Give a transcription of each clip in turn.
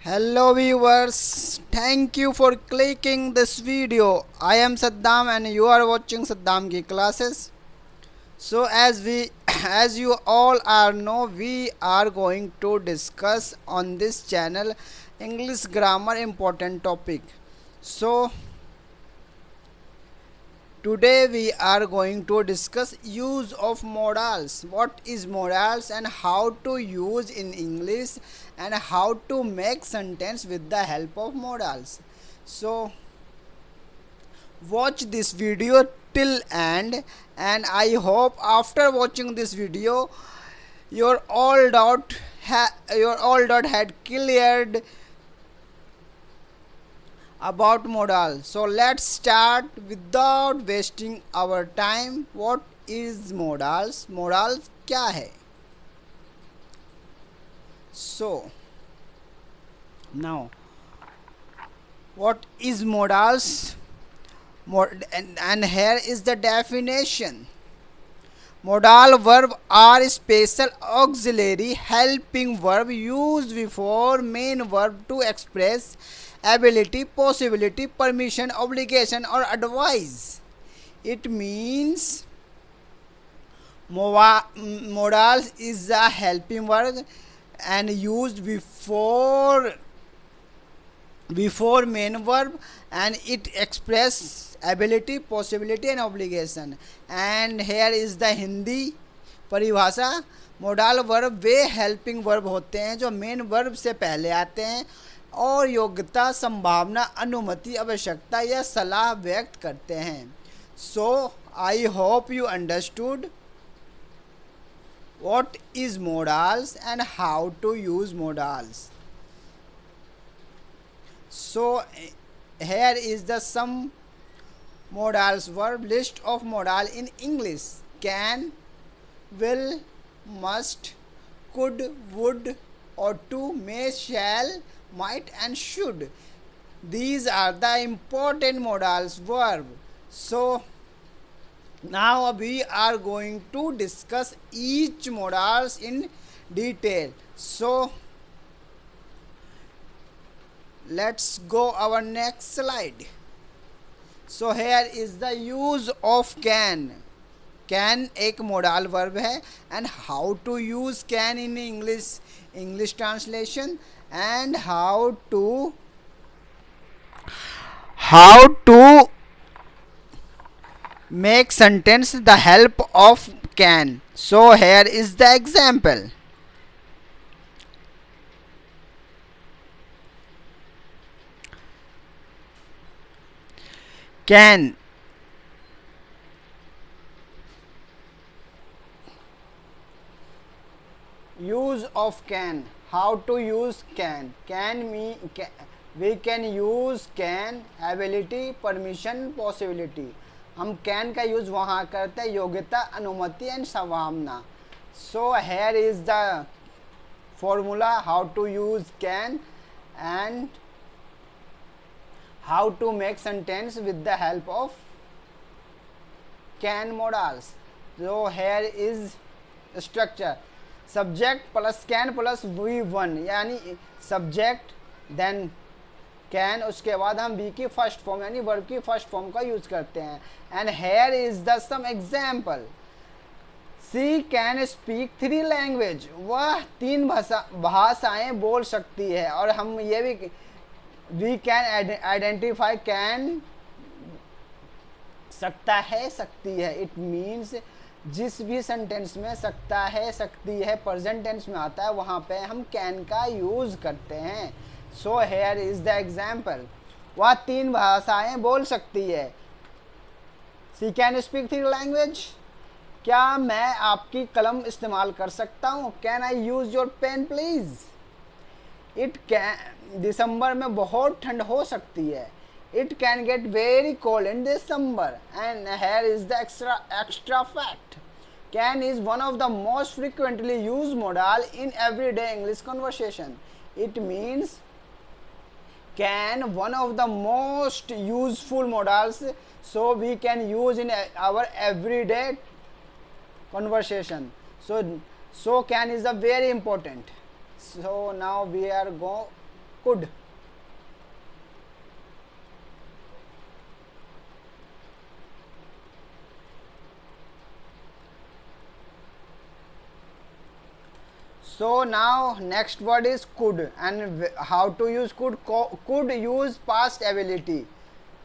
Hello viewers, thank you for clicking this video. I am Saddam and you are watching Saddam ki classes. So as you all are know, we are going to discuss on this channel English grammar important topic. So today we are going to discuss use of modals. What is modals and how to use in English and how to make sentence with the help of modals. So watch this video till end, and I hope after watching this video your all doubt had cleared about modal. So let's start without wasting our time. What is modals? Modals क्या है? So now what is modals? And here is the definition. Modal verb are special auxiliary helping verb used before main verb to express ability, possibility, permission, obligation or advice. It means modals is a helping verb and used before main verb, and it express ability, possibility and obligation. And here is the Hindi परिभाषा. Modal verb वे helping verb होते हैं जो main verb से पहले आते हैं और योग्यता, संभावना, अनुमति, आवश्यकता या सलाह व्यक्त करते हैं. So I hope you understood what is modals and how to use modals. So here is the some modals verb list of modal in English: can, will, must, could, would, ought to, may, shall, might and should. These are the important modals verb. So now we are going to discuss each modals in detail. So let's go our next slide. So here is the use of can. Can एक modal verb है and how to use can in English translation and how to make sentence the help of can. So here is the example. Can. Use of can. How to use can. We can use can, ability, permission, possibility. हम can का use वहाँ करते हैं योग्यता, अनुमति and संभावना. So here is the formula how to use can and how to make sentence with the help of can modals. So here is structure. Subject plus can plus V1 यानी subject then can, उसके बाद हम be की first form यानी verb की first form का use करते हैं. And here is the some example. She can speak 3 language. वह 3 भाषाएं बोल सकती है. और हम ये भी वी कैन आइडेंटिफाई कैन सकता है, सकती है. इट मीन्स जिस भी सेंटेंस में सकता है, सकती है प्रेजेंट टेंस में आता है वहाँ पे हम कैन का यूज करते हैं. So here is the example. वह 3 भाषाएं बोल सकती है. She can speak 3 language. क्या मैं आपकी कलम इस्तेमाल कर सकता हूँ? Can I use your pen please. It can, दिसंबर में बहुत ठंड हो सकती है. It can get very cold in December. And here is the extra fact. Can is one of the most frequently use modal in everyday English conversation. It means can one of the most useful modals, so we can use in our everyday conversation. So can is a very important. So now we are go could. So now next word is could, and how to use could. Could use past ability,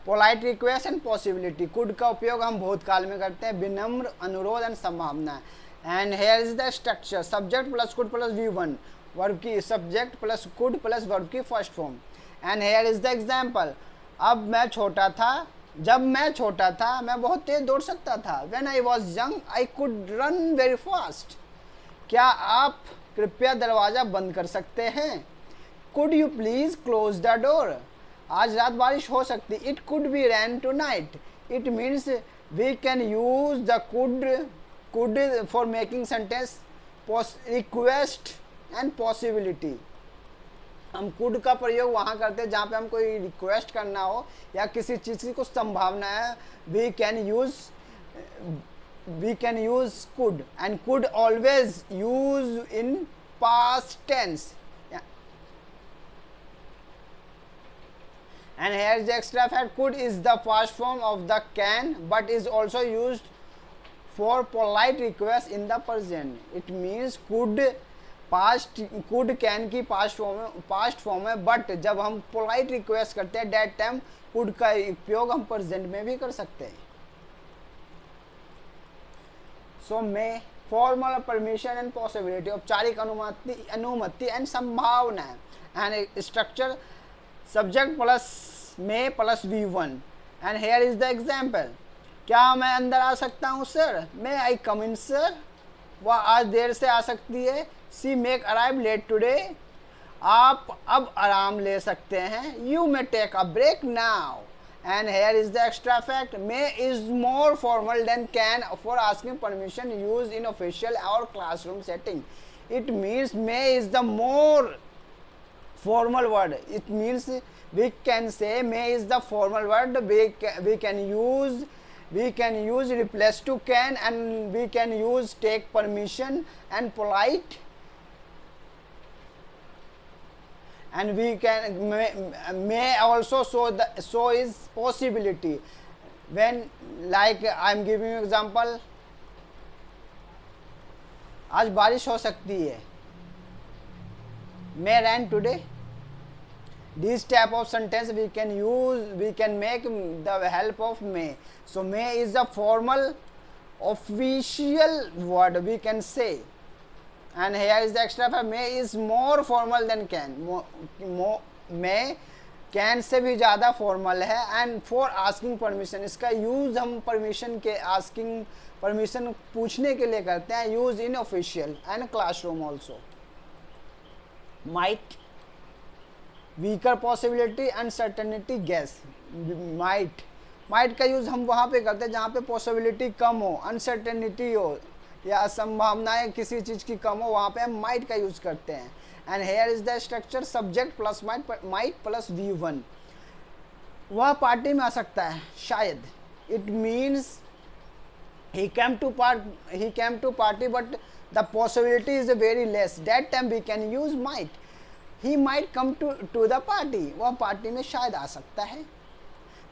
polite request and possibility. Could का उपयोग हम भूतकाल में करते हैं, विनम्र, अनुरोध and संभावना. And here is the structure, subject plus could plus V1, verb की subject plus could plus verb की first form. And here is the example. अब मैं छोटा था, जब मैं छोटा था मैं बहुत तेज दौड़ सकता था. When I was young I could run very fast. क्या आप कृपया दरवाज़ा बंद कर सकते हैं. Could you please close the door. आज रात बारिश हो सकती. It could be rain tonight. It means we can use the could for making sentence request and possibility. हम कुड का प्रयोग वहाँ करते हैं जहाँ पे हम कोई रिक्वेस्ट करना हो या किसी चीज़ की कुछ संभावना है. We can use could, and could always use in past tense. And here is the extra fact. Could is the past form of the can, but is also used for polite request in the present. It means could can की past form है, but जब हम polite request करते हैं that time could का उपयोग हम present में भी कर सकते हैं. So may, formal permission and possibility, औपचारिक अनुमति एंड संभावना है. and structure, subject plus may plus V1. And here is the example. क्या मैं अंदर आ सकता हूँ सर. मे आई कम इन सर. वह आज देर से आ सकती है. She may arrive late today. आप अब आराम ले सकते हैं. You may take a break now. And here is the extra fact. May is more formal than can for asking permission use in official और classroom setting. It means may is the more formal word. It means we can say may is the formal word. We can use replace to can, and we can use take permission and polite, and we can may also so is possibility. When, like I am giving you example, आज बारिश हो सकती है. May rain today. These type of sentence we can make the help of may. So may is the formal official word we can say. And here is the extra fact. May is more formal than can. May can से भी ज़्यादा formal है. And for asking permission, इसका use हम permission के asking permission पूछने के लिए करते हैं. Use in official and classroom also. Might, weaker possibility, uncertainty, guess. Might का यूज़ हम वहाँ पे करते हैं जहाँ पे possibility कम हो, uncertainty हो या संभावनाएं किसी चीज़ की कम हो, वहाँ पे हम might का यूज़ करते हैं. And here is the structure, subject plus might plus V1. वह पार्टी में आ सकता है शायद. It means he came to party but the possibility is very less. That time we can use might. He might come to the party. वह party में शायद आ सकता है.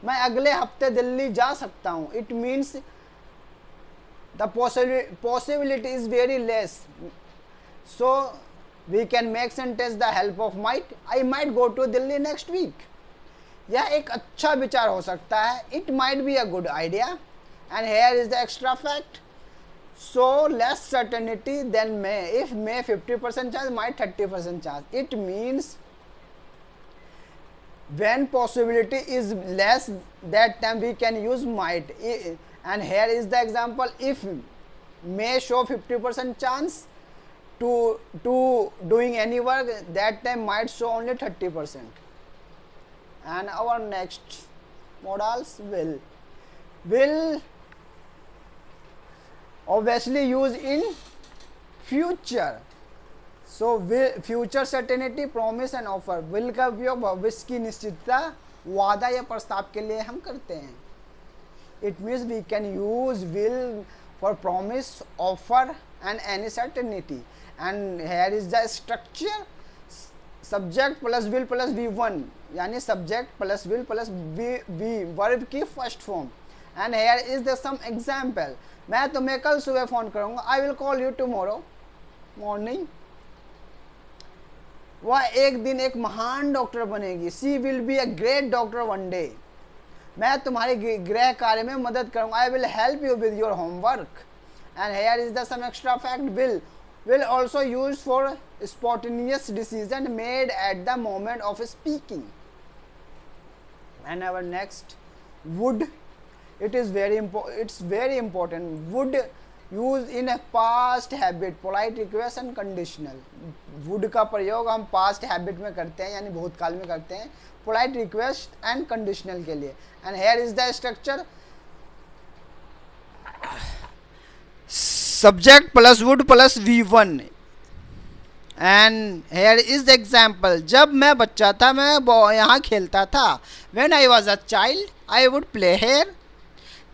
मैं अगले हफ्ते दिल्ली जा सकता हूँ. It means the possibility is very less. So we can make sentence the help of might. I might go to Delhi next week. यह एक अच्छा विचार हो सकता है. It might be a good idea. And here is the extra fact. So less certainty than may. If may 50% chance, might 30% chance. It means when possibility is less, that time we can use might. And here is the example. If may show 50% chance to doing any work, that time might show only 30%. And our next modals will obviously use in future. So future certainty, promise and offer. will का उपयोग भविष्य की निश्चितता, वादा या प्रस्ताव के लिए हम करते हैं. It means we can use will for promise, offer and any certainty. And here is the structure, subject plus will plus V1, यानी subject plus will plus V verb की first form. And here is the some example, मैं तुम्हें कल सुबह phone करूंगा, I will call you tomorrow morning. वह एक दिन एक महान डॉक्टर बनेगी, she will be a great doctor one day. मैं तुम्हारे गृह कार्य में मदद करूंगा, I will help you with your homework. And here is the some extra fact, will also used for spontaneous decision made at the moment of speaking. And our next, would, it's very important, would use in a past habit, polite request and conditional। would का प्रयोग हम past habit में करते हैं, यानी भूतकाल में करते हैं, polite request and conditional के लिए। and here is the structure, subject plus would plus V1 and here is the example, जब मैं बच्चा था मैं यहाँ खेलता था, when I was a child I would play here।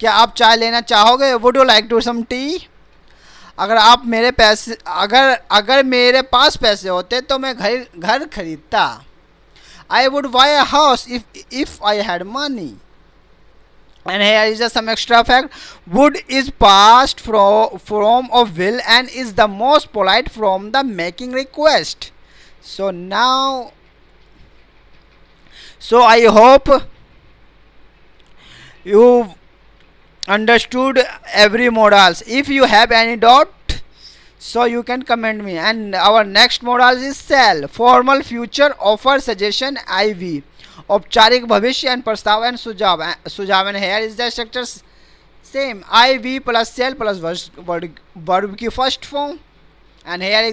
क्या आप चाय लेना चाहोगे, would you like to some tea। अगर आप मेरे पैसे अगर मेरे पास पैसे होते तो मैं घर खरीदता, I would buy a house if I had money। And here is some extra fact, would is past from of will and is the most polite from the making request। So now, I hope you understood every modals. If you have any doubt, so you can comment me। and our next modal is shall, formal future offer suggestion IV, औपचारिक भविष्य and प्रस्ताव and सुझाव। And here is the structure same, I we plus shall plus verb की first form. And here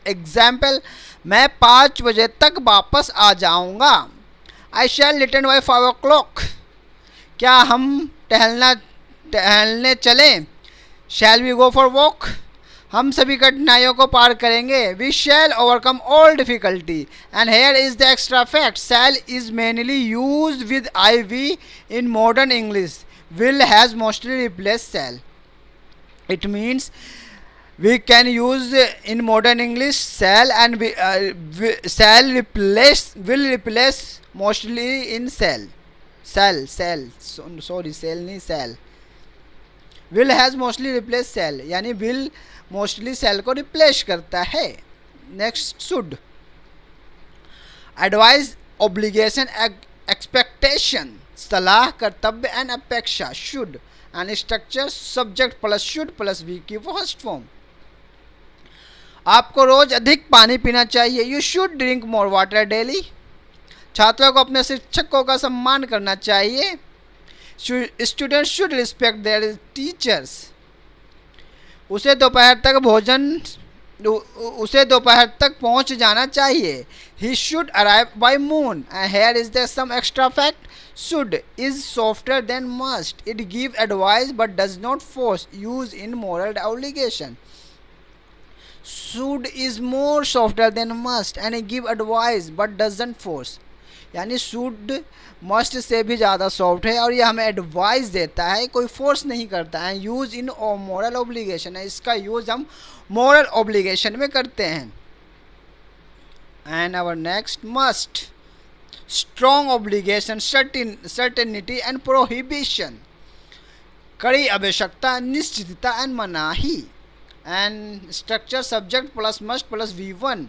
example, मैं 5 बजे तक वापस आ जाऊंगा, आई शैल रिटर्न बाय 5 o'clock। क्या हम टहलने चलें, shall we go for walk. हम सभी कठिनाइयों को पार करेंगे, we shall overcome all difficulty. And here is the extra fact, shall is mainly use with I we in modern English, will has mostly replace shall. It means we can use in modern English shall and shall will replace mostly in shall नहीं shall, will has mostly replace shall, यानी will mostly shall को replace करता है। Next, should, advice, obligation, expectation, सलाह, कर्तव्य and अपेक्षा, should. And structure, subject plus should plus V की first form. आपको रोज अधिक पानी पीना चाहिए, you should drink more water daily. छात्रों को अपने शिक्षकों का सम्मान करना चाहिए, student should respect their teachers. उसे दोपहर तक पहुंच जाना चाहिए, he should arrive by noon. And here is the some extra fact, should is softer than must, it give advice but does not force, use in moral obligation. Should is more softer than must and it give advice but doesn't force, यानी should must से भी ज़्यादा soft है और ये हमें advice देता है, कोई फोर्स नहीं करता है। यूज़ इन मोरल ऑब्लिगेशन है, इसका यूज़ हम मोरल ऑब्लिगेशन में करते हैं। And our next, must, strong obligation, certainty and prohibition, कड़ी आवश्यकता, निश्चितता एंड मनाही। And structure, subject plus must plus V1।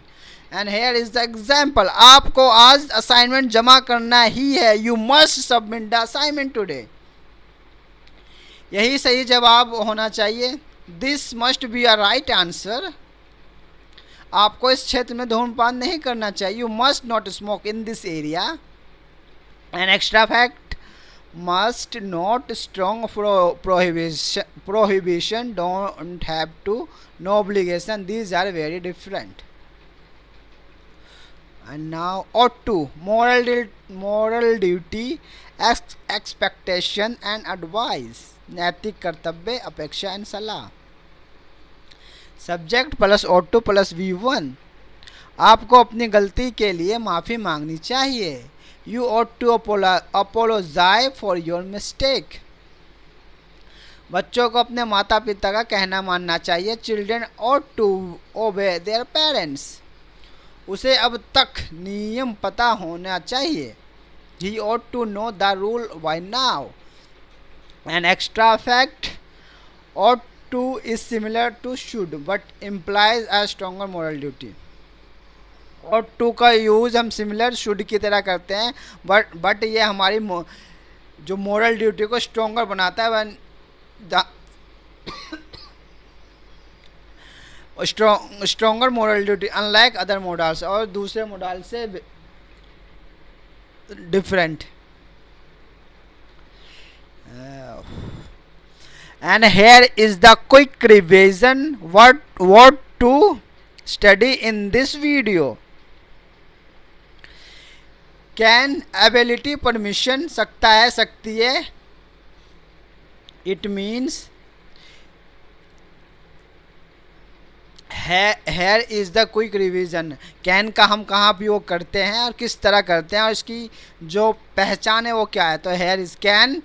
And here is the example, आपको आज असाइनमेंट जमा करना ही है, you must submit the assignment today. यही सही जवाब होना चाहिए, this must be a right answer. आपको इस क्षेत्र में धूम्रपान नहीं करना चाहिए, you must not smoke in this area. An extra fact, must not, strong prohibition, don't have to, no obligation, these are very different. And now ought to, moral duty, expectation and advice, नैतिक कर्तव्य, अपेक्षा and सलाह। Subject plus ought to plus V1, आपको अपनी गलती के लिए माफ़ी मांगनी चाहिए, you ought to apologize for your mistake। बच्चों को अपने माता पिता का कहना मानना चाहिए, children ought to obey their parents। उसे अब तक नियम पता होना चाहिए। He ought to know the rule by now. An extra fact, ought to is similar to should but implies a stronger moral duty. ought to का use हम similar should की तरह करते हैं, बट ये हमारी जो मोरल ड्यूटी को स्ट्रोंगर बनाता है। Stronger moral duty unlike other models, और दूसरे मोडल से different. And here is the quick revision what to study in this video. Can ability permission, सकता है सकती है। It means hair is the quick revision. Can का हम कहाँ उपयोग करते हैं और किस तरह करते हैं और इसकी जो पहचान है वो क्या है। तो here is can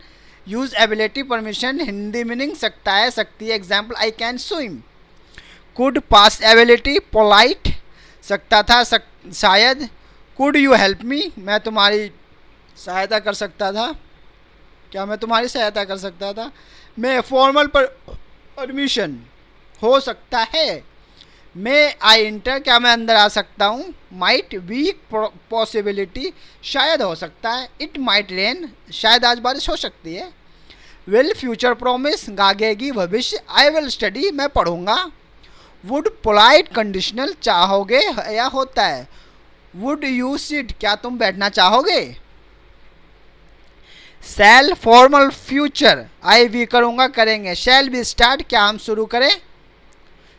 use ability permission, Hindi meaning सकता है सकती है। Example I can swim. Could pass ability polite, सकता था शायद। कुड यू हेल्प मी, मैं तुम्हारी सहायता कर सकता था, क्या मैं तुम्हारी सहायता कर सकता था। मैं फॉर्मल परमिशन, हो सकता है। मैं आई इंटर, क्या मैं अंदर आ सकता हूँ। माइट वीक पॉसिबिलिटी, शायद हो सकता है। इट माइट रेन, शायद आज बारिश हो सकती है। विल फ्यूचर प्रोमिस, आगेगी भविष्य। आई विल स्टडी, मैं पढ़ूंगा। वुड पोलाइट कंडीशनल, चाहोगे या होता है। वुड यू सिट, क्या तुम बैठना चाहोगे। शैल फॉर्मल फ्यूचर, आई भी करूँगा करेंगे। शैल बी स्टार्ट, क्या हम शुरू करें।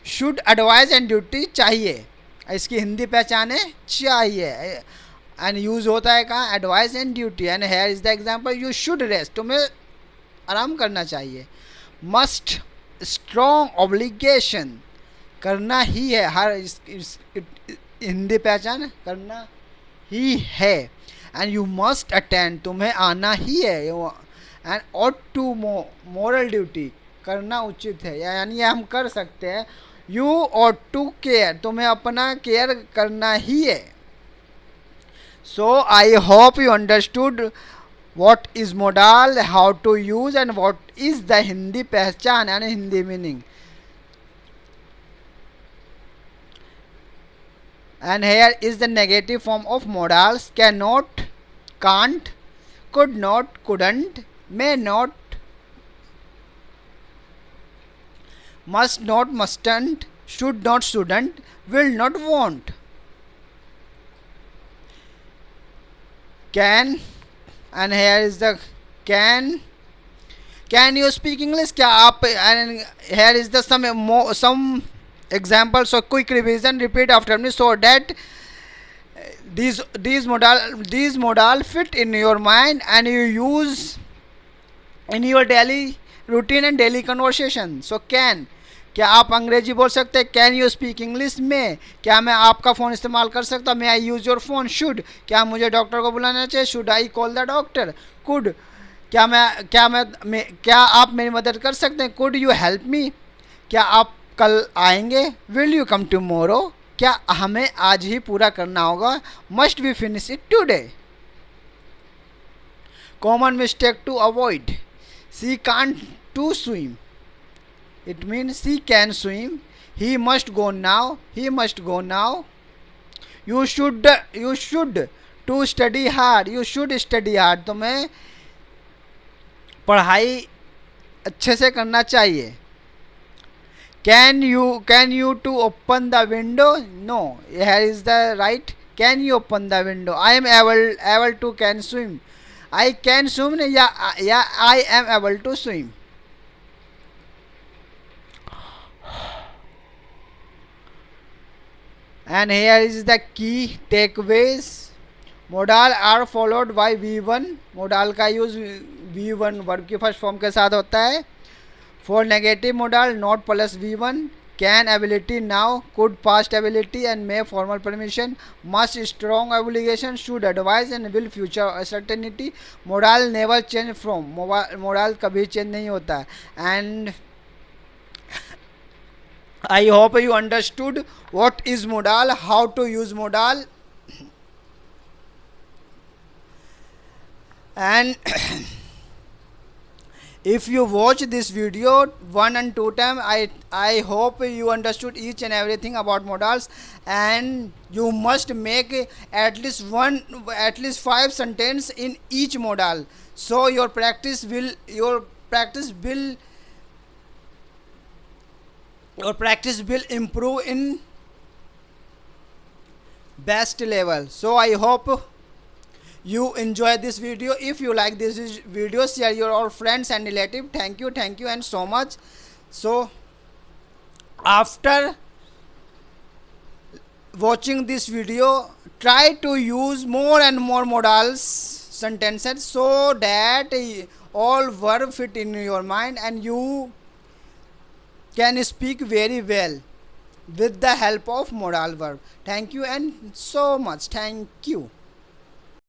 शुड एडवाइस एंड ड्यूटी, चाहिए। इसकी हिंदी पहचान है चाहिए। एंड यूज होता है कहाँ, advice and duty. And here is the example, you should rest, तुम्हें आराम करना चाहिए। मस्ट स्ट्रॉन्ग ऑब्लिगेशन, करना ही है। हर हिंदी पहचान करना ही है। एंड यू मस्ट अटेंड, तुम्हें आना ही है। And ought to moral duty, करना उचित है, यानी हम कर सकते हैं। यू ऑट टू केयर, तुम्हें अपना केयर करना ही है। So I hope you understood what is modal, how to use and what is the Hindi पहचान यानी Hindi meaning. And here is the negative form of modals, cannot, can't, could not, couldn't, may not, must not, mustn't, should not, shouldn't, will not, won't. Can, and here is the can you speak English, क्या आप, and here is the some example. So quick revision, repeat after me so that these modal fit in your mind and you use in your daily routine and daily conversation. So can, क्या आप अंग्रेजी बोल सकते हैं। Can you speak English में, क्या मैं आपका फ़ोन इस्तेमाल कर सकता हूँ। मे आई यूज़ योर फ़ोन। शुड, क्या मुझे डॉक्टर को बुलाना चाहिए। Should I call the doctor. Could, क्या आप मेरी मदद कर सकते हैं। कुड यू हेल्प मी, क्या आप कल आएंगे। विल यू कम टुमारो, क्या हमें आज ही पूरा करना होगा। Must we finish it today. Common mistake to avoid, she can't to swim, it mean she can swim. He must go now, he must go now. You should to study hard, you should study hard, तुम्हें पढ़ाई अच्छे से करना चाहिए। Can you to open the window? No, here is the right. Can you open the window? I am able to can swim. I can swim, yeah I am able to swim. And here is the key takeaways. Modal are followed by V1, modal का use V1 verb की first form के साथ होता है। For negative modal not plus V1, can ability now, could past ability and may formal permission, must strong obligation, should advice and will future certainty. Modal never change from, modal कभी change नहीं होता। And I hope you understood what is modal, how to use modal, and if you watch this video 1 and 2 times, I hope you understood each and everything about modals, and you must make at least 5 sentences in each modal, so your practice will improve in best level. So I hope you enjoy this video. If you like this video, share your all friends and relative. Thank you and so much. So after watching this video, try to use more and more modals sentences, so that all verb fit in your mind and you can speak very well with the help of modal verb. Thank you and so much. Thank you.